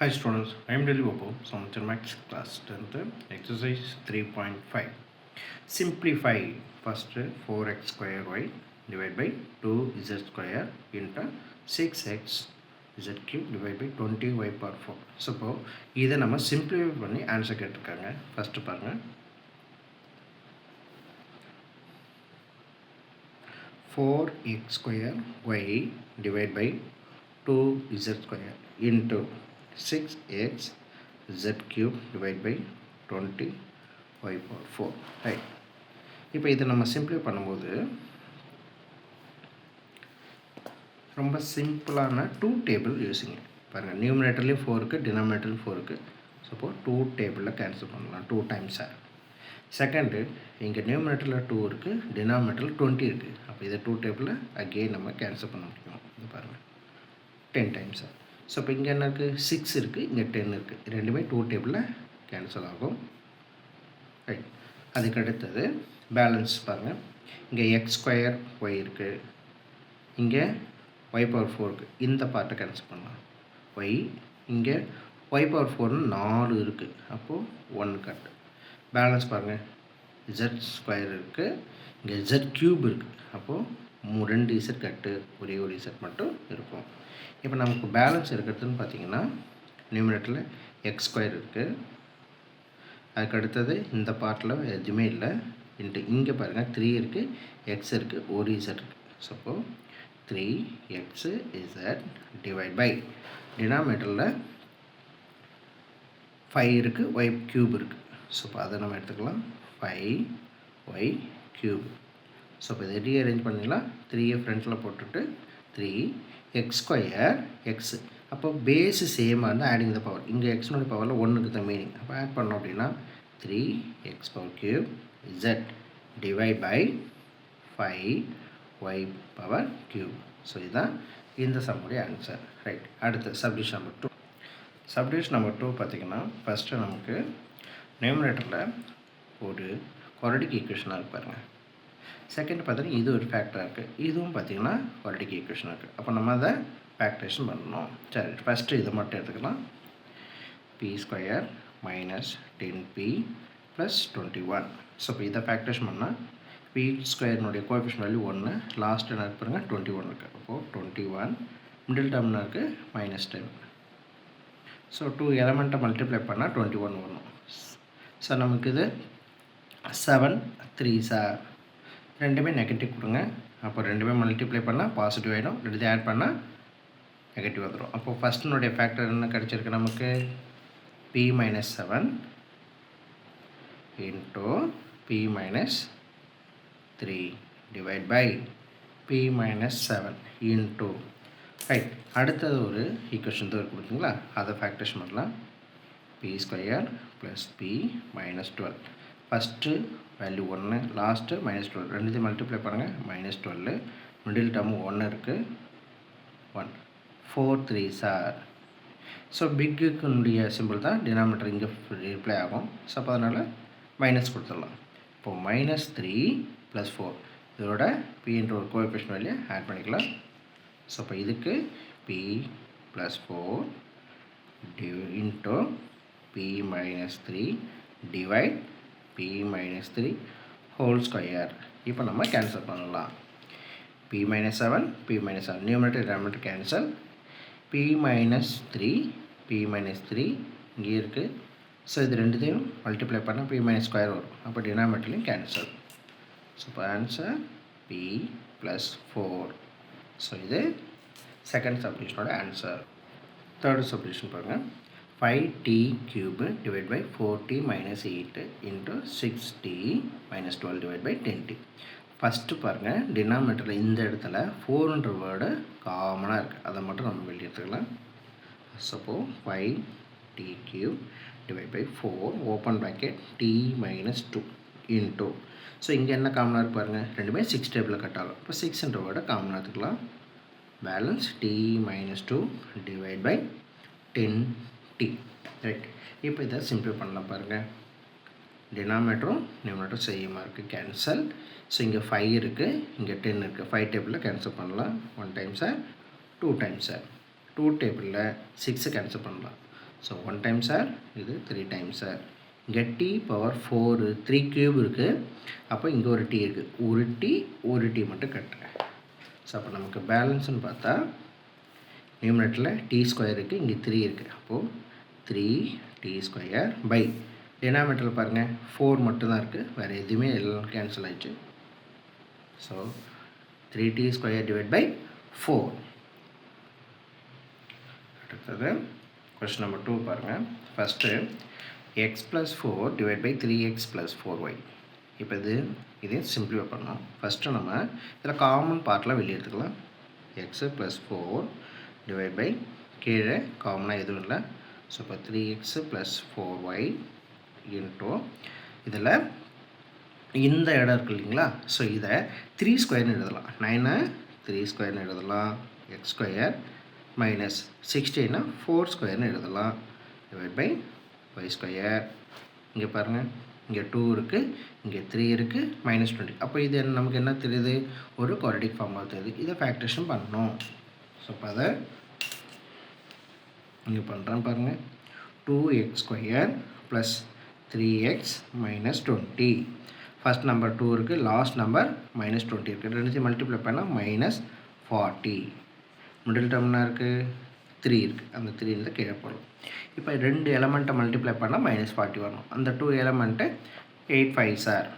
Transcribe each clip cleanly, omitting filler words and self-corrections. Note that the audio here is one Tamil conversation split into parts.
Hi students, I am Delhi Babu, Samachar Max class 10th, exercise 3.5. Simplify first 4x square y divided by 2z square into 6x z cube divided by 20y power 4. So, இதை நம்ம simplify பண்ணி answer கேட்டிருக்காங்க. First பாருங்க 4x square y divided by 2z square into 6x z cube divided by 20 y power 4 right. இப்போ இதை நம்ம சிம்பிளை பண்ணும்போது ரொம்ப சிம்பிளான 2 டேபிள் யூஸிங்க. பாருங்கள், நியூமினேட்டர்லேயும் 4 இருக்குது, டினாமினேட்டர்லேயும் 4 இருக்குது. ஸோ 2 டேபிளில் கேன்சல் பண்ணலாம் 2 டைம்ஸ் ஆர். செகண்டு, இங்கே நியூமினேட்டரில் 2 இருக்குது, டினாமினேட்டரில் 20 இருக்குது. அப்போ இதை 2 டேபிளில் அகெயின் நம்ம கேன்சல் பண்ண முடியும். இது பாருங்கள் 10 டைம்ஸ் ஆர். ஸோ இப்போ இங்கே என்ன இருக்குது, 6 இருக்குது, இங்கே 10 இருக்குது. ரெண்டுமே 2 டேபிளில் கேன்சல் ஆகும். ரைட். அதுக்கு அடுத்தது பேலன்ஸ் பாருங்கள், இங்கே எக்ஸ் ஸ்கொயர் ஒய் இருக்குது, இங்கே ஒய் பவர் 4 இருக்குது. இந்த பார்ட்டை கேன்சல் பண்ணலாம். ஒய் இங்கே ஒய் பவர் 4 4 இருக்குது, அப்போது 1 கட். பேலன்ஸ் பாருங்கள், ஜெட் ஸ்கொயர் இருக்குது, இங்கே ஜெட் க்யூப் இருக்குது, அப்போது 2 இசட் கட்டு, ஒரே ஒரு இசட் மட்டும் இருக்கும். இப்போ நமக்கு பேலன்ஸ் இருக்கிறதுன்னு பார்த்தீங்கன்னா நியூமினேட்டரில் எக்ஸ் ஸ்கொயர் இருக்குது, அதுக்கு அடுத்தது இந்த பார்ட்டில் எதுவுமே இல்லை, இங்கே பாருங்கள் 3 இருக்குது, எக்ஸ் இருக்குது, ஒரு இசட் இருக்குது. ஸோ 3xz டிவைட் பை டினாமினேட்டரில் 5 இருக்குது, ஒய் க்யூப் இருக்குது. ஸோ இப்போ அதை நம்ம எடுத்துக்கலாம் 5y க்யூப். ஸோ இப்போ இதை ரீஅரேஞ்ச் பண்ணிடலாம். 3 ஃப்ரண்ட்டில் போட்டுட்டு 3x ஸ்கொயர் எக்ஸு. அப்போ பேஸு சேமாக இருந்தால் ஆடிங் த பவர், இங்கே எக்ஸ்னுடைய பவரில் 1க்கு தான் மீனிங். அப்போ ஆட் பண்ணோம் அப்படின்னா 3x power cube z divide by 5y power cube. So இதுதான் இந்த சம்முடைய ஆன்சர். ரைட். அடுத்து சப்டிவிஷன் நம்பர் 2. சப்டிவிஷன் நம்பர் 2 பார்த்திங்கன்னா ஃபஸ்ட்டு நமக்கு நியூமரேட்டரில் ஒரு குவாட்ரடிக் ஈக்குவேஷனாக இருக்கு பாருங்கள். செகண்ட் பார்த்தீங்கன்னா இது ஒரு ஃபேக்டராக இருக்குது, இதுவும் பார்த்திங்கன்னா குவாட்ரடிக் ஈக்குவேஷனாக இருக்குது. அப்போ நம்ம அதை ஃபேக்டரேஷன் பண்ணணும். சரி, ஃபஸ்ட்டு இதை மட்டும் எடுத்துக்கலாம். P square minus 10p plus 21. So இப்போ இதை ஃபேக்டரேஷன் பண்ணால் பி ஸ்கொயர்னுடைய கோஎஃபிஷியன்ட் வேல்யூ 1, லாஸ்ட் என்ன பாருங்க 21 இருக்குது. அப்போது 21, மிடில் டேர்ம்னா இருக்குது -10. ஸோ 2 எலமெண்ட்டை மல்டிப்ளை பண்ணால் 21 வரும். ஸோ நமக்கு இது 7 3 சார் ரெண்டுமே நெகட்டிவ் கொடுங்க. அப்போ ரெண்டுமே மல்டிப்ளை பண்ணால் பாசிட்டிவ் ஆகிடும், ரெண்டு ஆட் பண்ணால் நெகட்டிவ் வந்துடும். அப்போது ஃபஸ்ட்டினுடைய ஃபேக்டர் என்ன கிடச்சிருக்கு நமக்கு, p - 7 into p - 3 divide by p - 7 into right. அடுத்தது ஒரு ஈக்குவேஷன் தான் கொடுக்குங்களா, அதை ஃபேக்டரேஷன் பண்ணலாம். p square plus p - 12. First value 1, last -12, ரெண்டுத்தையும் மல்டிப்ளை பண்ணுங்கள் -12, மிடில் டேர்மு 1 இருக்குது, 1 4 3 சார். ஸோ பிக்குனுடைய சிம்பிள் தான் டினாமினேட்டர் இங்கே ரிப்ளை ஆகும். ஸோ அப்போ அதனால் மைனஸ் கொடுத்துடலாம். இப்போது -3 + 4 இதோட பின்ற ஒரு கோஎஃபிஷியன்ட் வேல்யூ ஆட் பண்ணிக்கலாம். ஸோ இப்போ இதுக்கு p + 4 into p - 3 divide p - 3 whole square. இப்போ நம்ம கேன்சல் பண்ணலாம். p - 7 p - 7 numerator denominator cancel. p - 3 p - 3 இங்கே இருக்குது. ஸோ இது ரெண்டுத்தையும் மல்டிப்ளை பண்ணால் p - ஸ்கொயர் வரும். அப்போ டினாமினேட்டர்லையும் கேன்சல். ஸோ இப்போ ஆன்சர் p + 4. ஸோ இது செகண்ட் சப்டிவிஷனோட ஆன்சர். தேர்ட் சப்டிவிஷன் பாருங்கள், 5t cube divided by 4t minus 8 into 6t minus 12 divided by 10t. First பாருங்கள், டினாமினேட்டரில் இந்த இடத்துல 4ன்ற வேர்டு காமனாக இருக்குது, அதை மட்டும் நம்ம வெளியே எடுத்துக்கலாம். சப்போ 5t cube divided by 4 open bracket t minus 2 into. So இங்கே என்ன காமனாக இருக்கு பாருங்கள், ரெண்டுமே 6 டேபிளில் கட் ஆகும். இப்போ 6ன்ற வேர்டை காமனாக எடுத்துக்கலாம். Balance t minus 2 divided by 10t. Right. இப்போ இதை சிம்பிள் பண்ணலாம் பாருங்கள். டினாமினேட்டரும் நியூமரேட்டரும் சேமாக இருக்குது, கேன்சல். ஸோ இங்கே 5 இருக்குது, இங்கே 10 இருக்குது. 5 டேபிளில் கேன்சல் பண்ணலாம். 1 டைம் சார், 2 டைம் சார். 2 டேபிளில் 6 கேன்சல் பண்ணலாம். ஸோ 1 டைம்ஸ் சார், இது 3 டைம்ஸ் சார். இங்கே t பவர் 4 3 கியூப் இருக்குது. அப்போ இங்கே ஒரு t இருக்குது. ஒரு t மட்டும் கட்டுறேன். ஸோ அப்போ நமக்கு பேலன்ஸ்னு பார்த்தா நியூமரேட்டரில் t ஸ்கொயர் இருக்குது, இங்கே 3 இருக்குது. அப்போது 3t ஸ்கொயர் பை டினாமினேட்டரில் பாருங்கள் 4 மட்டும்தான் இருக்குது, வேறு எதுவுமே எல்லாம் கேன்சல் ஆகிடுச்சு. So 3t square divide by 4. அடுத்தது கொஸ்டின் நம்பர் 2 பாருங்கள். First x + 4 divide by 3x + 4y. இப்போ இதே சிம்பிளிஃபை பண்ணோம். ஃபஸ்ட்டு நம்ம இதில் காமன் பார்ட்டில் வெளியே எடுத்துக்கலாம். x + 4 டிவைட் பை கீழே காமனாக எதுவும் இல்லை. ஸோ இப்போ 3x + 4y இன்டோ இதில் இந்த இடம் இருக்குது இல்லைங்களா. ஸோ இதை 3 ஸ்கொயர்னு எழுதலாம். 9 3 ஸ்கொயர்னு எழுதலாம். x ஸ்கொயர் மைனஸ் 16 4 ஸ்கொயர்னு எழுதலாம். Divide by y square. இங்கே பாருங்கள், இங்கே 2 இருக்குது, இங்கே 3 இருக்குது, -20. அப்போ இது நமக்கு என்ன தெரியுது, ஒரு குவாட்ரேட்டிக் ஃபார்முலா தெரியுது. இதை ஃபேக்டரேஷன் பண்ணணும். ஸோ இப்போ அதை இங்கே பண்ணுறேன் பாருங்கள். 2x square plus 3x - 20. First number 2 இருக்குது, லாஸ்ட் நம்பர் -20 இருக்குது. ரெண்டுத்தையும் மல்டிப்ளை பண்ணால் -40. மிடில் டேர்ம்னா இருக்குது 3 இருக்குது. அந்த 3 இருந்தால் கீழே போடலாம். இப்போ 2 எலமெண்ட்டை மல்டிப்ளை பண்ணால் -40 வரணும். அந்த 2 எலமெண்ட்டு 8 5 சார்.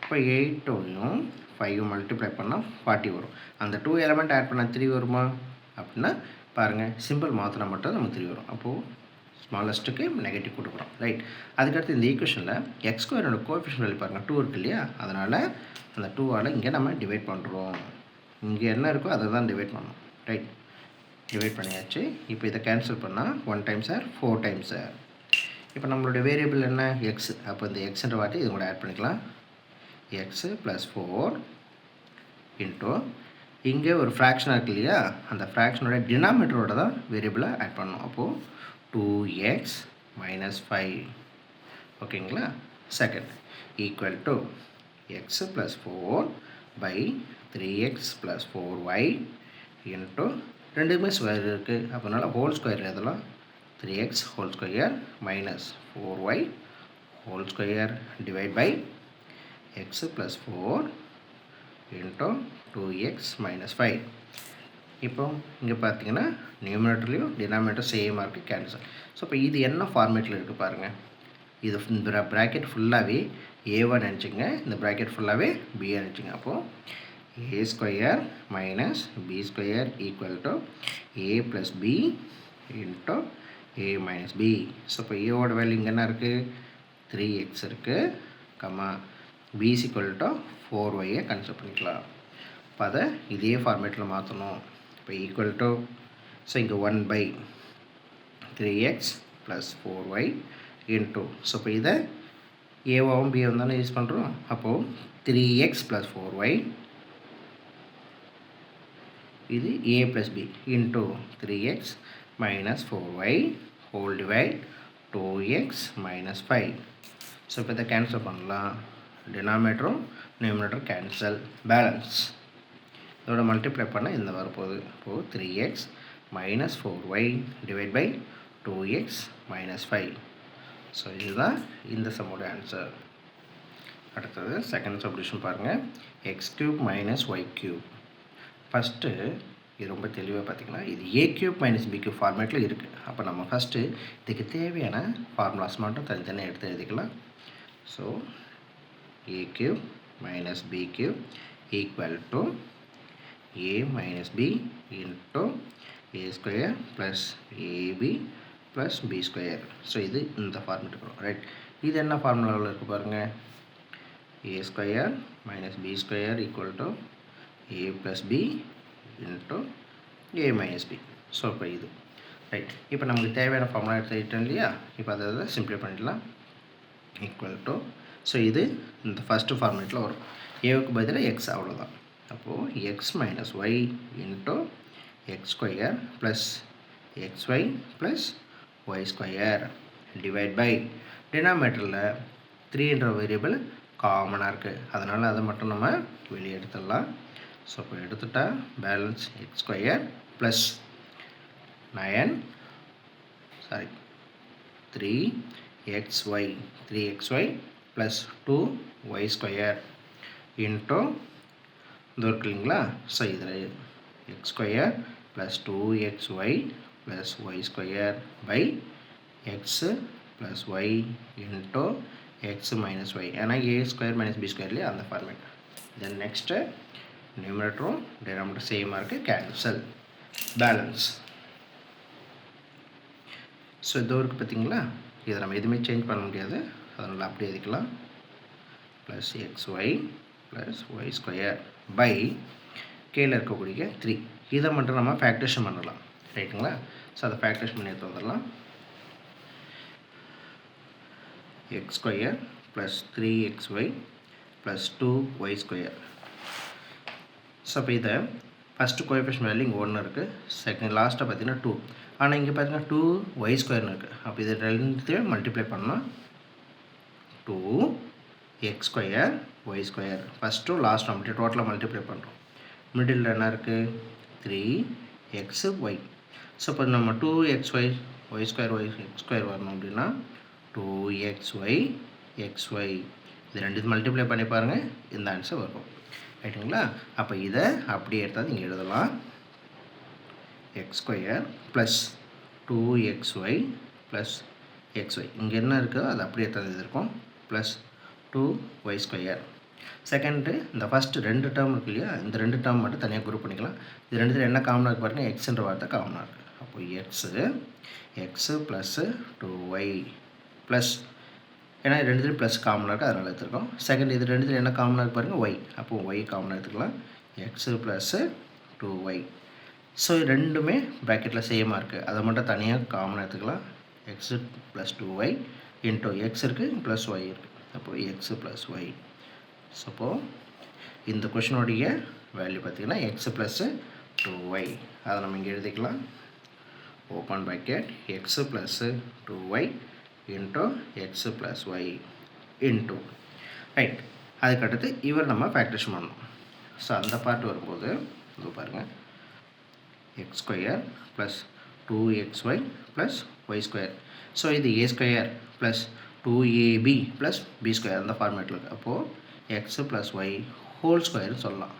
இப்போ 8யும் 5யும் மல்டிப்ளை பண்ணால் 40 வரும். அந்த 2 எலமெண்ட் ஆட் பண்ணால் 3 வருமா அப்படின்னா பாருங்கள், சிம்பிள் மாற்றினா மட்டும் நம்ம 3 வரும். அப்போது ஸ்மாலஸ்ட்டுக்கு நெகட்டிவ் கொடுக்குறோம், ரைட். அதுக்கடுத்து இந்த ஈக்குவேஷனில் எக்ஸ் ஸ்கொயரோட கோஎஃபிஷியன்ட் வேல்யூ பாருங்கள் 2 இருக்குது இல்லையா. அதனால் அந்த 2ஆல் இங்கே நம்ம டிவைட் பண்ணுறோம். இங்கே என்ன இருக்கோ அதை தான் டிவைட் பண்ணணும், ரைட். டிவைட் பண்ணியாச்சு. இப்போ இதை கேன்சல் பண்ணால் 1 டைம்ஸ் சார் 4 டைம்ஸ் சார். இப்போ நம்மளுடைய வேரியபிள் என்ன, எக்ஸ். அப்போ இந்த எக்ஸ்ன்ற வாட்டி இது கூட ஆட் பண்ணிக்கலாம். எக்ஸ் + 4 இன்டோ இங்கே ஒரு ஃப்ராக்ஷனாக இருக்குது இல்லையா, அந்த ஃப்ராக்ஷனோட டினாமினேட்டரோட தான் வேரியபிளை ஆட் பண்ணணும். அப்போது 2x - 5 ஓகேங்களா. Second equal to x + 4 by 3x + 4y into ரெண்டுமே ஸ்கொயர் இருக்குது, அப்போனால ஹோல் ஸ்கொயர் எழுதலாம். 3x whole square minus 4y whole square divide by x + 4 into 2x - 5. இப்போ இங்கே பார்த்தீங்கன்னா நியூமரேட்டர்லையும் டினாமினேட்டர் சேமாக இருக்குது, கேன்சல். ஸோ இப்போ இது என்ன ஃபார்மேட்டில் இருக்குது பாருங்கள். இது இந்த ப்ராக்கெட் ஃபுல்லாகவே a1 நினச்சிங்க, இந்த ப்ராக்கெட் ஃபுல்லாகவே b நினச்சிங்க. அப்போது a square minus b square equal to a + b into a - b. So இப்போ ஏவோட வேல்யூ இங்கே என்ன இருக்குது, 3x இருக்குது, கம்மா b = 4y கன்சிடர் பண்ணிக்கலாம். இப்போ அதை இதே ஃபார்மேட்டில் மாற்றணும். இப்போ ஈக்குவல் டு, ஸோ இங்கே 1/3x + 4y இன்ட்டு, ஸோ இப்போ இதை ஏவாவும் பியும் தானே யூஸ் பண்ணுறோம். அப்போது 3x + 4y இது a + b into 3x - 4y whole divide 2x - 5. So இப்போ இதை கேன்சல் பண்ணலாம். டினாமினேட்டரும் நியூமரேட்டரும் கேன்சல், பேலன்ஸ். இதோட மல்டிப்ளை பண்ணால் இந்த வரப்போகுது. இப்போது 3x - 4y divide by 2x - 5. So இதுதான் இந்த சம்மோட ஆன்சர். அடுத்தது செகண்ட் சப்டிவிஷன் பாருங்கள். x³ - y³. ஃபஸ்ட்டு இது ரொம்ப தெளிவாக பார்த்திங்கன்னா இது a³ - b³ ஃபார்மேட்டில் இருக்குது. அப்போ நம்ம ஃபஸ்ட்டு இதுக்கு தேவையான ஃபார்முலாஸ் மட்டும் தனித்தனியாக எடுத்து எழுதிக்கலாம். So a³ - b³ equal to a - b into a square plus ab plus b square. So இது இந்த ஃபார்மேட் வரும், ரைட். இது என்ன ஃபார்முலாவில் இருக்குது பாருங்கள். a square - b square equal to a + b into a - b. So இப்போ இது ரைட். இப்போ நமக்கு தேவையான ஃபார்முலா எடுத்துக்கிட்டோம் இல்லையா. இப்போ அதை சிம்பிளை பண்ணிடலாம். ஈக்குவல் டு, ஸோ இது இந்த ஃபஸ்ட்டு ஃபார்மேட்டில் வரும். ஏவுக்கு பதிலாக எக்ஸ், அவ்வளோதான். அப்போது x - y into x square plus xy plus y square divide by டினாமினேட்டரில் 3என்ற வேரியபிள் காமனாக இருக்குது, அதனால் அதை மட்டும் நம்ம வெளியே எடுத்துடலாம். ஸோ இப்போ எடுத்துட்டா balance x square plus 9 sorry 3xy plus 2y square into இது இருக்கு இல்லைங்களா? ஸோ இதில் x square plus 2xy plus y square by x plus y into x minus y. ஏன்னா a square minus b square இல்லையா, அந்த ஃபார்மேட். தென் நெக்ஸ்ட்டு நியூமரேட்டரும் டினாமினேட்டர் சேமாக இருக்குது, கேன்சல், பேலன்ஸ். ஸோ இதோ இருக்குது பார்த்தீங்களா? இதை நம்ம எதுவுமே சேஞ்ச் பண்ண முடியாது, அதனால் அப்படியே எழுதிக்கலாம். Plus xy plus y square by கீழே இருக்கக்கூடிய 3. இதை மட்டும் நம்ம ஃபேக்டரேஷன் பண்ணலாம், ரைட்டுங்களா? ஸோ அதை ஃபேக்டரேஷன் பண்ணி எடுத்து வந்துடலாம். x square plus 3xy plus 2y square. So அப்போ இதை ஃபஸ்ட்டு கோஎஃபிஷியன்ட் வேல்யூ இங்கே 1 இருக்குது, செகண்ட் லாஸ்ட்டாக பார்த்தீங்கன்னா 2. ஆனால் இங்கே பார்த்தீங்கன்னா 2y ஸ்கொயர்னு இருக்குது. அப்போ இது ரெண்டுத்தையும் மல்டிப்ளை பண்ணால் 2x square y square. First last நம்ம டோட்டலாக மல்டிப்ளை பண்ணுறோம். மிடில் என்ன இருக்குது? 3xy. ஸோ இப்போ நம்ம 2xy y square x square வரணும் அப்படின்னா 2xy xy இது ரெண்டு மல்டிப்ளை பண்ணி பாருங்கள், இந்த ஆன்சர் வரும், ரைட்டுங்களா? அப்போ இதை அப்படியே எடுத்தால் இங்கே எழுதலாம். x square plus 2xy plus xy. இங்கே என்ன இருக்குதோ அது அப்படியே எடுத்தால் இருக்கும், ப்ளஸ் 2y ஸ்கொயர். செகண்டு இந்த ஃபஸ்ட்டு 2 டேர்ம் இருக்கு இல்லையா, இந்த 2 டேர்ம் மட்டும் தனியாக குரூப் பண்ணிக்கலாம். இது ரெண்டுத்தில் என்ன காமனாக இருக்குது பாருங்கள், எக்ஸுன்ற வார்த்தை காமனாக இருக்குது. அப்போது எக்ஸு ப்ளஸ்ஸு 2y ப்ளஸ், ஏன்னா ரெண்டுத்துலையும் ப்ளஸ் காமனாக இருக்குது, அதனால் எடுத்துருக்கோம். செகண்ட் இது ரெண்டுத்தில் என்ன காமனாக இருக்குது பாருங்கள், ஒய். அப்போது ஒய் காமனாக எடுத்துக்கலாம், எக்ஸு ப்ளஸ்ஸு 2y. ஸோ ரெண்டுமே ப்ராக்கெட்டில் சேமாக இருக்குது, அதை மட்டும் தனியாக காமனாக எடுத்துக்கலாம். X plus 2y into x இருக்குது ப்ளஸ் ஒய் இருக்குது. அப்போது எக்ஸு ப்ளஸ் ஒய். ஸோ அப்போது இந்த கொஷினுடைய வேல்யூ பார்த்திங்கன்னா எக்ஸு ப்ளஸ்ஸு 2y. அதை நம்ம இங்கே எழுதிக்கலாம். Open bracket x plus 2y into x plus y into, right. அதுக்கடுத்து இவர் நம்ம ஃபேக்டரேஷன் பண்ணணும். ஸோ அந்த பார்ட் வரும்போது இது பாருங்கள், x square plus 2xy plus y square. So இது a square plus 2ab plus b square அந்த ஃபார்மேட்டில் இருக்குது. அப்போது எக்ஸு ப்ளஸ் ஒய் ஹோல் ஸ்கொயர்னு சொல்லலாம்.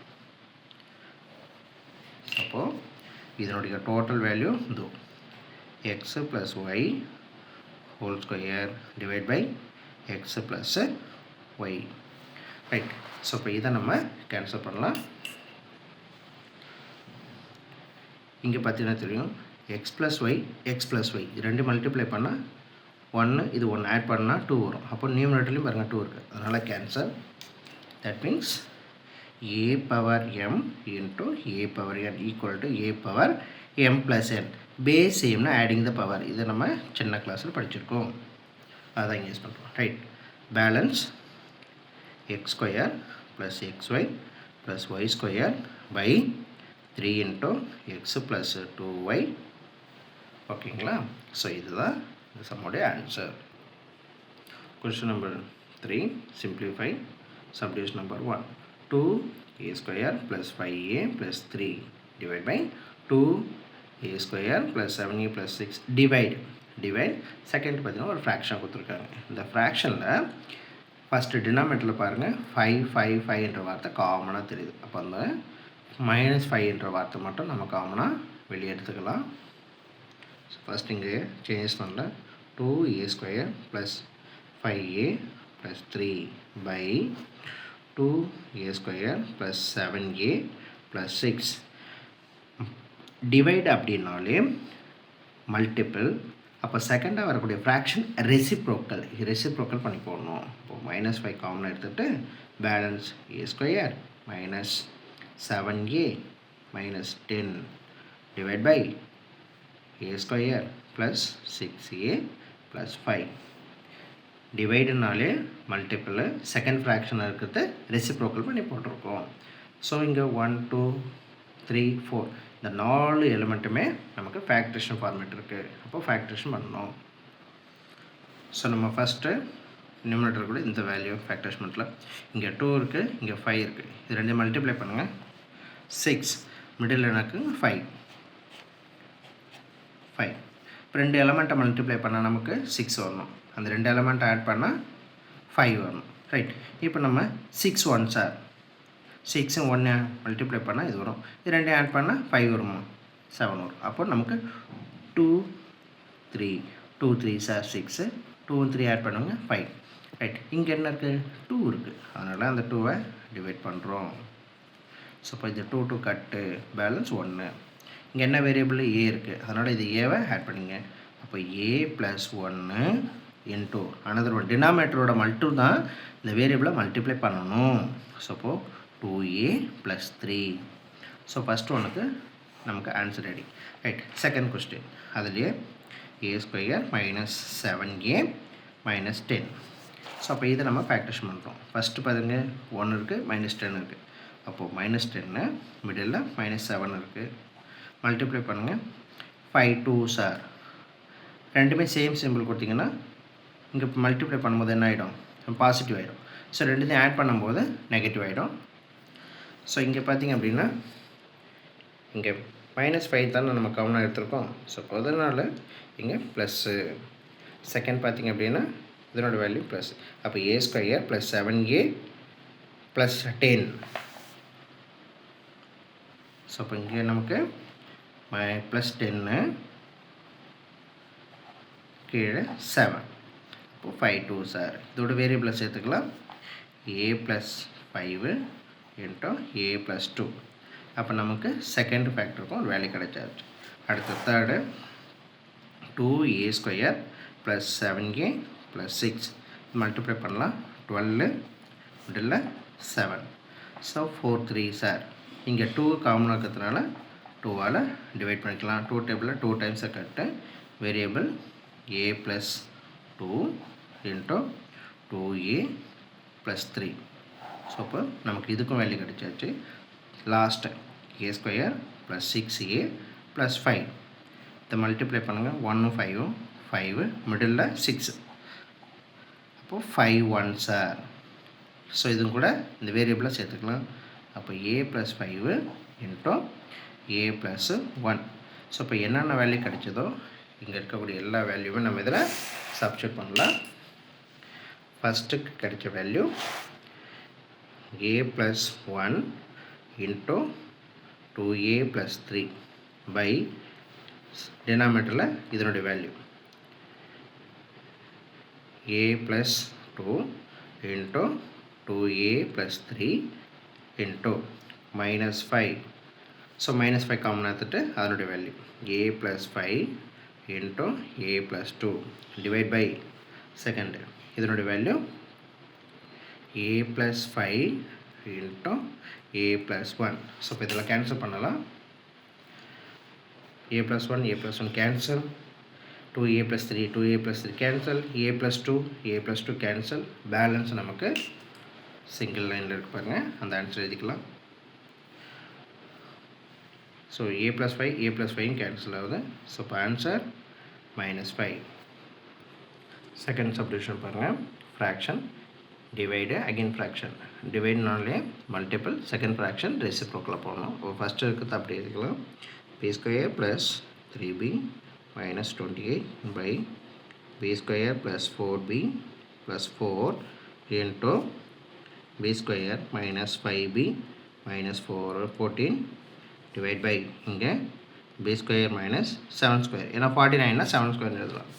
அப்போது இதனுடைய டோட்டல் வேல்யூ இதோ x plus y whole square divide by x plus y, right. So இப்போ இதை நம்ம கேன்சல் பண்ணலாம். இங்கே பார்த்தீங்கன்னா தெரியும், எக்ஸ் ப்ளஸ் ஒய் இது ரெண்டு மல்டிப்ளை பண்ணால் 1, இது 1 ஆட் பண்ணால் 2 வரும். அப்போ நியூமரேட்டர்லையும் பாருங்கள் 2 இருக்குது, அதனால் cancel. That means a power m into a power n equal to a power m plus n. Base சேம்னா ஆடிங் த பவர், இதை நம்ம சின்ன கிளாஸில் படிச்சிருக்கோம், அதான் இங்கே யூஸ் பண்ணுறோம், right. Balance x square plus xy plus y square by 3 into x plus 2y. ஓகேங்களா? ஸோ இதுதான் இந்த சம்முடைய answer. Question number 3, simplify subdivision number 1. 2a square plus 5a plus 3 divide by 2a square plus 7a plus 6 divide. Second பார்த்தீங்கன்னா ஒரு ஃப்ராக்ஷன் கொடுத்துருக்காங்க. இந்த ஃப்ராக்ஷனில் ஃபஸ்ட்டு டினாமினேட்டரில் பாருங்கள் 5 என்ற வார்த்தை காமனாக தெரியுது. அப்போ அந்த -5 என்ற வார்த்தை மட்டும் நம்ம காமனாக வெளியே எடுத்துக்கலாம். ஃபஸ்ட் இங்கே சேஞ்சஸ் பண்ணல. 2a square plus 5a plus 3 by 2a square plus 7a plus 6 divide அப்படின்னாலே மல்டிப்பிள். அப்போ செகண்டாக வரக்கூடிய ஃப்ராக்ஷன் ரெசிப்ரோக்கல் பண்ணி போடணும். இப்போது -5 காமனாக எடுத்துகிட்டு balance a square minus 7a minus 10 divide by a square plus 6a plus 5. டிவைடுனாலே மல்டிப்பிள், செகண்ட் ஃப்ராக்ஷனாக இருக்கிறது ரெசிப்ரோக்கல் பண்ணி போட்டிருக்கோம். ஸோ இங்கே 1 2 3 4 இந்த 4 எலிமெண்ட்டுமே நமக்கு ஃபேக்டரேஷன் ஃபார்மேட் இருக்குது. அப்போ ஃபேக்டரேஷன் பண்ணணும். ஸோ நம்ம ஃபஸ்ட்டு நியூமரேட்டர் கூட இந்த வேல்யூ ஃபேக்டரேஷன்மெண்ட்டில் இங்கே 2 இருக்குது, இங்கே 5 இருக்குது. இது ரெண்டு மல்டிப்ளை பண்ணுங்கள், 6 மிடில் எனக்கு 5. இப்போ 2 எலமெண்ட்டை மல்டிப்ளை பண்ணால் நமக்கு 6 வரணும். அந்த 2 எலமெண்ட்டை ஆட் பண்ணால் 5 வரணும். ரைட். இப்போ நம்ம 6 1 சார் 6 1 மல்டிப்ளை பண்ணால் இது வரும். இது 2 ஆட் பண்ணால் 5 வருமா? 7 வரும். அப்போ நமக்கு 2 3 2 3 சார் 6 2 3 ஆட் பண்ணுங்க 5. ரைட். இங்கே என்ன இருக்குது? 2 இருக்குது. அதனால் அந்த 2வை டிவைட் பண்ணுறோம். ஸோ இப்போ இது 2 2 கட்டு பேலன்ஸ் 1. இங்கே என்ன வேரியபிள்? ஏ இருக்குது. அதனால் இது ஏவை ஆட் பண்ணிங்க. அப்போ ஏ ப்ளஸ் 1 இன்ட்டு அனதர் ஒன் டினாமினேட்டரோட மல்ட்டு தான் இந்த வேரியபிளை மல்டிப்ளை பண்ணணும். ஸோ அப்போது 2a + 3. ஸோ ஃபஸ்ட் ஒனுக்கு நமக்கு answer ready. Right. Second question அதுலேயே a² - 7a - 10. ஸோ அப்போ இதை நம்ம ஃபேக்டரேஷன் பண்ணுறோம். ஃபஸ்ட்டு பாருங்க 1 இருக்குது -10 இருக்குது. அப்போது -10 மிடில் -7 இருக்குது. மல்டிப்ளை பண்ணுங்கள் 5 2 சார் ரெண்டுமே சேம் சிம்பிள் கொடுத்தீங்கன்னா இங்கே மல்டிப்ளை பண்ணும்போது என்ன ஆகிடும்? பாசிட்டிவ் ஆகிடும். ஸோ ரெண்டுத்தையும் ஆட் பண்ணும்போது நெகட்டிவ் ஆகிடும். ஸோ இங்கே பார்த்திங்க அப்படின்னா இங்கே -5 தானே நம்ம காமனாக எடுத்துருக்கோம். ஸோ அதனால் இங்கே ப்ளஸ்ஸு. செகண்ட் பார்த்திங்க அப்படின்னா இதனோட வேல்யூ ப்ளஸ். அப்போ a² + 7a + 10. ஸோ அப்போ இங்கே நமக்கு +10 கீழே 7. அப்போ 5 2 சார் இதோட வேரியபிளை சேர்த்துக்கலாம். a + 5 into a + 2. அப்போ நமக்கு செகண்ட் ஃபேக்டருக்கும் ஒரு வேல்யூ கிடைச்சாச்சு. அடுத்த தேர்டு 2a² + 7a + 6 மல்டிப்ளை பண்ணலாம். 12 மிடில் 7. ஸோ 4 3 சார் இங்கே 2 காமனாக இருக்கிறதுனால 2ஆல் டிவைட் பண்ணிக்கலாம். 2 டேபிளில் 2 டைம்ஸை கட்டு variable a + 2 into 2a + 3. So அப்போ நமக்கு இதுக்கும் வேல்யூ கிடைச்சாச்சு. லாஸ்ட்டு a² + 6a + 5 இதை மல்டிப்ளை பண்ணுங்கள். 1 5 5 மிடில் 6. அப்போது 5 1 சார். ஸோ இதுவும் கூட இந்த வேரியபிளை சேர்த்துக்கலாம். அப்போ a + 5 இன்ட்டு a + 1. ஸோ இப்போ என்னென்ன வேல்யூ கிடைச்சதோ இங்கே இருக்கக்கூடிய எல்லா வேல்யூவும் நம்ம இதில் சப்ஸ்டிட்யூட் பண்ணலாம். ஃபஸ்ட்டுக்கு கிடைச்ச value a + 1 into 2a + 3 by டினாமினேட்டரில் இதனுடைய value a + 2 into 2a + 3 into -5. So -5 common எடுத்துட்டு அதனுடைய value a + 5 into a + 2 divide by second இதனுடைய value a + 5 into a + 1. So இப்போ இதில் கேன்சல் பண்ணலாம். a + 1 a + 1 cancel. 2a + 3 2a + 3 cancel. a + 2 a + 2 cancel. Balance நமக்கு சிங்கிள் லைனில் இருக்கு பாருங்கள். அந்த ஆன்சர் எழுதிக்கலாம். ஸோ a + 5 a + 5 கேன்சல் ஆகுது. ஸோ இப்போ ஆன்சர் -5. செகண்ட் சப்டிவிஷன் பாருங்கள். Fraction divide again fraction. டிவைட்னாலே மல்டிபிள். செகண்ட் ஃப்ராக்ஷன் ரெசிப்ரோக்கில் போகணும். ஃபஸ்ட்டு இருக்கிறது அப்படி இருக்கலாம். b² + 3b - 28 by b² + 4b + 4 into b² - 5b - 14 divide by இங்கே b² - 7² ஏன்னா 49னா 7² எழுதலாம்.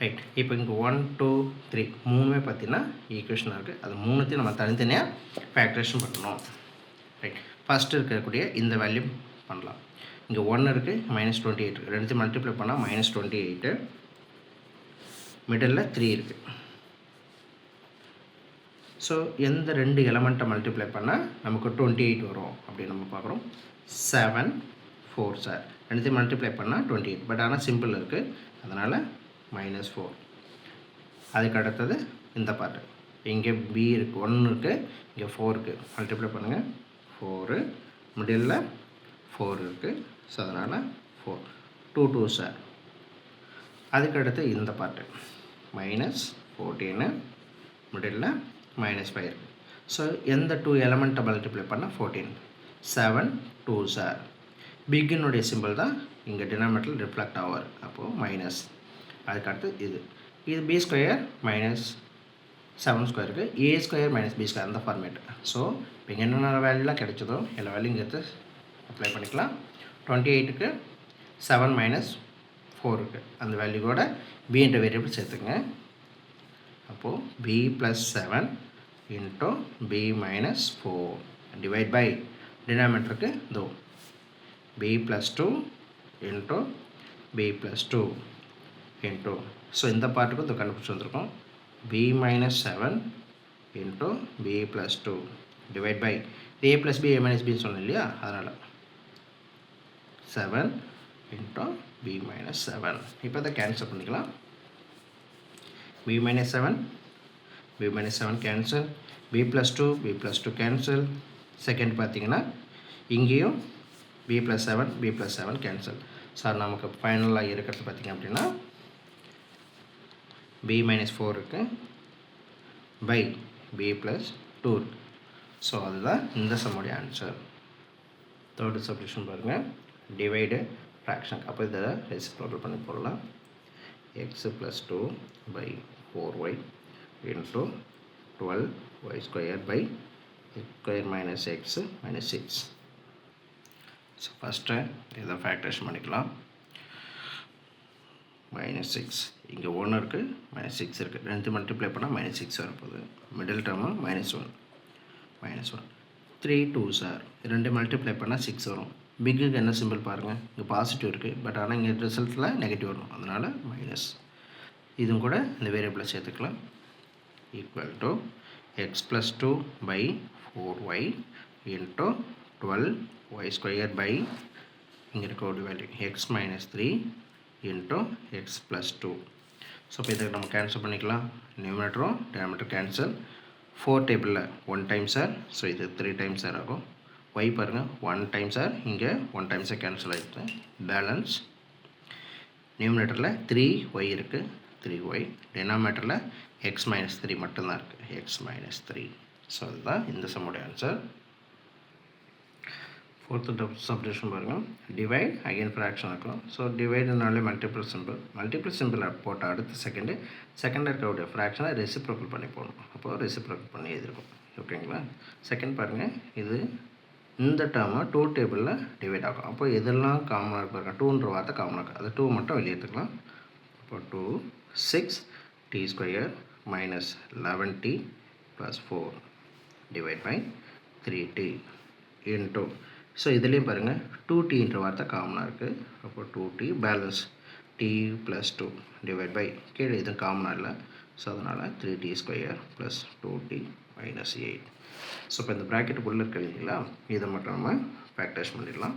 ரைட். இப்போ இங்கே 1 2 3 மூணுமே பார்த்தீங்கன்னா ஈக்குவேஷனாக இருக்குது. அது மூணுத்தையும் நம்ம தனித்தனியாக ஃபேக்டரேஷன் பண்ணணும். ரைட். ஃபஸ்ட்டு இருக்கக்கூடிய இந்த வேல்யூ பண்ணலாம். இங்கே 1 இருக்குது -28 இருக்குது. ரெண்டுத்தையும் மல்டிப்ளை பண்ணால் -28. மிடில் 3 இருக்குது. ஸோ எந்த ரெண்டு எலமெண்ட்டை மல்டிப்ளை பண்ணால் நமக்கு 28 வரும் அப்படின்னு நம்ம பார்க்குறோம். 7 4 சார் ரெண்டுத்தையும் மல்டிப்ளை பண்ணால் 28. பட் ஆனால் சிம்பிள் இருக்குது. அதனால் -4. அதுக்கு அடுத்தது இந்த பார்ட்டு இங்கே b இருக்குது 1 இருக்குது இங்கே 4 இருக்குது. மல்டிப்ளை பண்ணுங்கள் 4 மிடில் 4 இருக்குது. ஸோ அதனால் 4 2 2 சார். அதுக்கடுத்து இந்த பார்ட்டு -14 மிடில் -5 இருக்குது. ஸோ எந்த 2 எலமெண்ட்டை மல்டிப்ளை பண்ணால் 14. 7 2 சார். பிகினுடைய சிம்பிள் தான் இங்கே டினாமினேட்டரில் ரிஃப்ளெக்ட் ஆவார். அப்போது அதுக்கடுத்து இது பி ஸ்கொயர் மைனஸ் 7 ஸ்கொயருக்கு ஏ ஸ்கொயர் மைனஸ் பி ஸ்கொயர் அந்த ஃபார்மேட். ஸோ இப்போ இங்கே என்னென்ன வேல்யூலாம் கிடைச்சதோ எல்லா வேல்யூ இங்கே எடுத்து அப்ளை பண்ணிக்கலாம். 28க்கு 7 மைனஸ் 4க்கு அந்த வேல்யூவோட பின்ற வேரியபிள் சேர்த்துங்க. அப்போது b plus 7 into b minus 4 divide by டினாமினேட்டருக்கு தோ b plus 2 into b plus 2 into so இந்த பார்ட்டுக்கு இது கண்டுபிடிச்சி வந்திருக்கோம். b minus 7 into b plus 2 divide by a plus b a minus b சொன்னோம் இல்லையா, அதனால் 7 into b minus 7. இப்போ அதை கேன்சல் பண்ணிக்கலாம். b minus 7 b minus 7 cancel, b plus 2 b plus 2 cancel. Second பார்த்தீங்கன்னா இங்கேயும் b plus 7 b plus 7 cancel. Sir நமக்கு ஃபைனலாக இருக்கிறது பார்த்திங்க அப்படின்னா b minus 4 இருக்குது பை b plus 2 இருக்குது. ஸோ அதுதான் இந்த சம்முடைய ஆன்சர். தேர்டு சப்டிஷன் பாருங்கள், டிவைடு ஃப்ராக்ஷன். அப்போ இதை ரெசிப்ரோக்கல் பண்ணி போடலாம். x plus 2 by 4y into 12y square by x square minus x minus 6. So first இதை ஃபேக்டரேஷன் பண்ணிக்கலாம். -6 இங்கே 1 இருக்குது, -6 இருக்குது, ரெண்டு மல்டிப்ளை பண்ணால் -6 வரப்போகுது. மிடில் டேர்மு -1 3 2 சார் ரெண்டு மல்டிப்ளை பண்ணால் 6 வரும். பிக்குக்கு என்ன சிம்பிள் பாருங்கள், இங்கே பாசிட்டிவ் இருக்குது, பட் ஆனால் இங்கே ரிசல்ட்டில் நெகட்டிவ் வரும், அதனால் மைனஸ். இதுவும் கூட இந்த வேரியபிளை சேர்த்துக்கலாம். Equal to x plus 2 by 4y into 12y square by இங்கே இருக்க ஒரு value x minus 3 into x plus 2. So இப்போ இதை நம்ம கேன்சல் பண்ணிக்கலாம். நியூமரேட்டரும் டினாமினேட்டர் கேன்சல். 4 டேபிளில் 1 டைம் சார், ஸோ இது 3 டைம் சார் ஆகும். y பாருங்கள் 1 டைம் சார், இங்கே 1 டைம் சார் கேன்சல் ஆகிடுது. பேலன்ஸ் நியூமரேட்டரில் 3y இருக்குது, 3y. டினாமினேட்டரில் x minus 3 மட்டும்தான் இருக்குது, x minus 3. ஸோ அதுதான் இந்த சம்முடைய ஆன்சர். ஃபோர்த்து சப்டிவிஷன் பாருங்கள், டிவைட் அகைன் ஃப்ராக்ஷன் இருக்கும். ஸோ டிவைடுனாலே மல்டிபிள் சிம்பிள் போட்ட அடுத்த செகண்ட் இருக்கக்கூடிய ஃப்ராக்ஷனை ரெசிப்ரோக்கல் பண்ணி போடணும். அப்போது ரெசிப்ரோக்கல் பண்ணி எழுதிருக்கும். ஓகேங்களா? செகண்ட் பாருங்கள், இது இந்த டேர்மை 2 டேபிளில் டிவைட் ஆகும். அப்போ எதெல்லாம் காமனாக இருக்கு பாருங்கள், 2ன்ற வார்த்தை காமனாக இருக்குது, அது 2 மட்டும் வெளியே எடுத்துக்கலாம். அப்போ 2 6 t square minus 11t plus 4 divide by 3t into so இதுலேயும் பாருங்கள் 2tன்ற வார்த்தை காமனாக இருக்குது. அப்போ 2t balance t plus 2 divide by கீழே இதுவும் காமனாக இல்லை, ஸோ அதனால் 3t square plus 2t minus 8. So இப்போ இந்த ப்ராக்கெட்டுக்குள்ளே இருக்க இல்லைங்களா, இதை மட்டும் நம்ம ஃபேக்டரைஸ் பண்ணிடலாம்.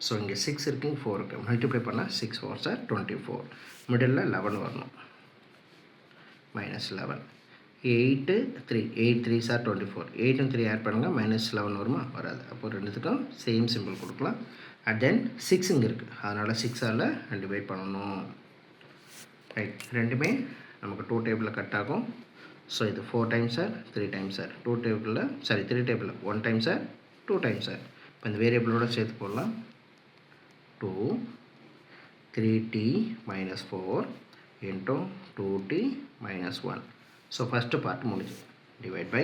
ஸோ இங்கே 6 இருக்குது, 4 இருக்குது, மல்டிப்ளை பண்ணால் 6 4 சார் 24, மிடில் 11 வரணும், -11. 8 3 8 3 சார் 24, 8 3 ஆட் பண்ணுங்கள், -11 வருமா, வராது. அப்போ ரெண்டுத்துக்கும் சேம் சிம்பிள் கொடுக்கலாம். அண்ட் தென் 6 இங்கே இருக்குது, அதனால் 6ஆல் டிவைட் பண்ணணும். ரைட், ரெண்டுமே நமக்கு 2 டேபிளில் கட் ஆகும். ஸோ இது 4 டைம்ஸ் சார் 3 டைம்ஸ் சார், 3 டேபிளில் 1 டைம் சார் 2 டைம்ஸ் சார். இப்போ இந்த வேரியபிளோட சேர்த்து போடலாம். 2 3t minus 4 into 2t minus 1. So first part முடிஞ்சு. Divide by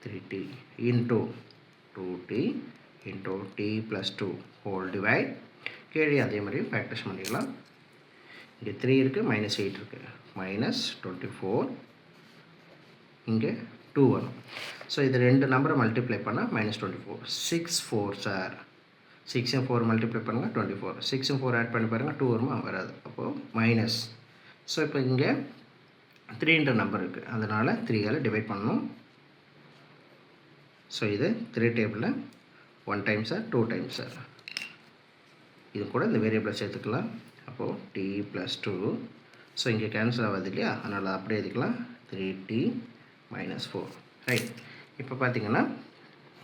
3t into 2t into t plus 2 whole divide. கீழே அதே மாதிரி ஃபேக்டரேஷன் பண்ணிடலாம். இங்கே 3 இருக்குது, -8 இருக்குது, -24, இங்கே 2 வரும். ஸோ இது ரெண்டு நம்பரை மல்டிப்ளை பண்ணால் -24. 6 4 சார், 6 4 மல்டிப்ளை பண்ணுங்கள் 24, 6 4 ஆட் பண்ணி பாருங்கள் 2 வருமா, வராது. அப்போது மைனஸ். ஸோ இப்போ இங்கே 3ன்ற நம்பர் இருக்குது, அதனால் 3ஆல் டிவைட் பண்ணணும். ஸோ இது 3 டேபிளில் 1 டைம் சார் 2 டைம் சார். இது கூட இந்த வேரியபிளை சேர்த்துக்கலாம். அப்போது t plus 2. ஸோ இங்கே கேன்சல் ஆகாது இல்லையா, அதனால் அப்படியே எழுதிக்கலாம் 3t minus 4. ரைட், இப்போ பார்த்தீங்கன்னா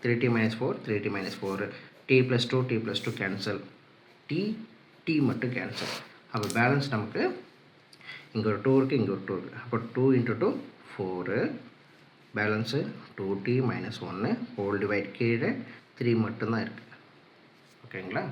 3t minus 4 3t minus 4, t plus 2 t plus 2 cancel, t மட்டும் கேன்சல். அப்போ பேலன்ஸ் நமக்கு இங்கே ஒரு 2 இருக்குது, இங்கே ஒரு 2 இருக்குது. அப்போ 2 into 2 4, balance 2t minus 1 whole divide. கீழே 3 மட்டும்தான் இருக்குது. ஓகேங்களா?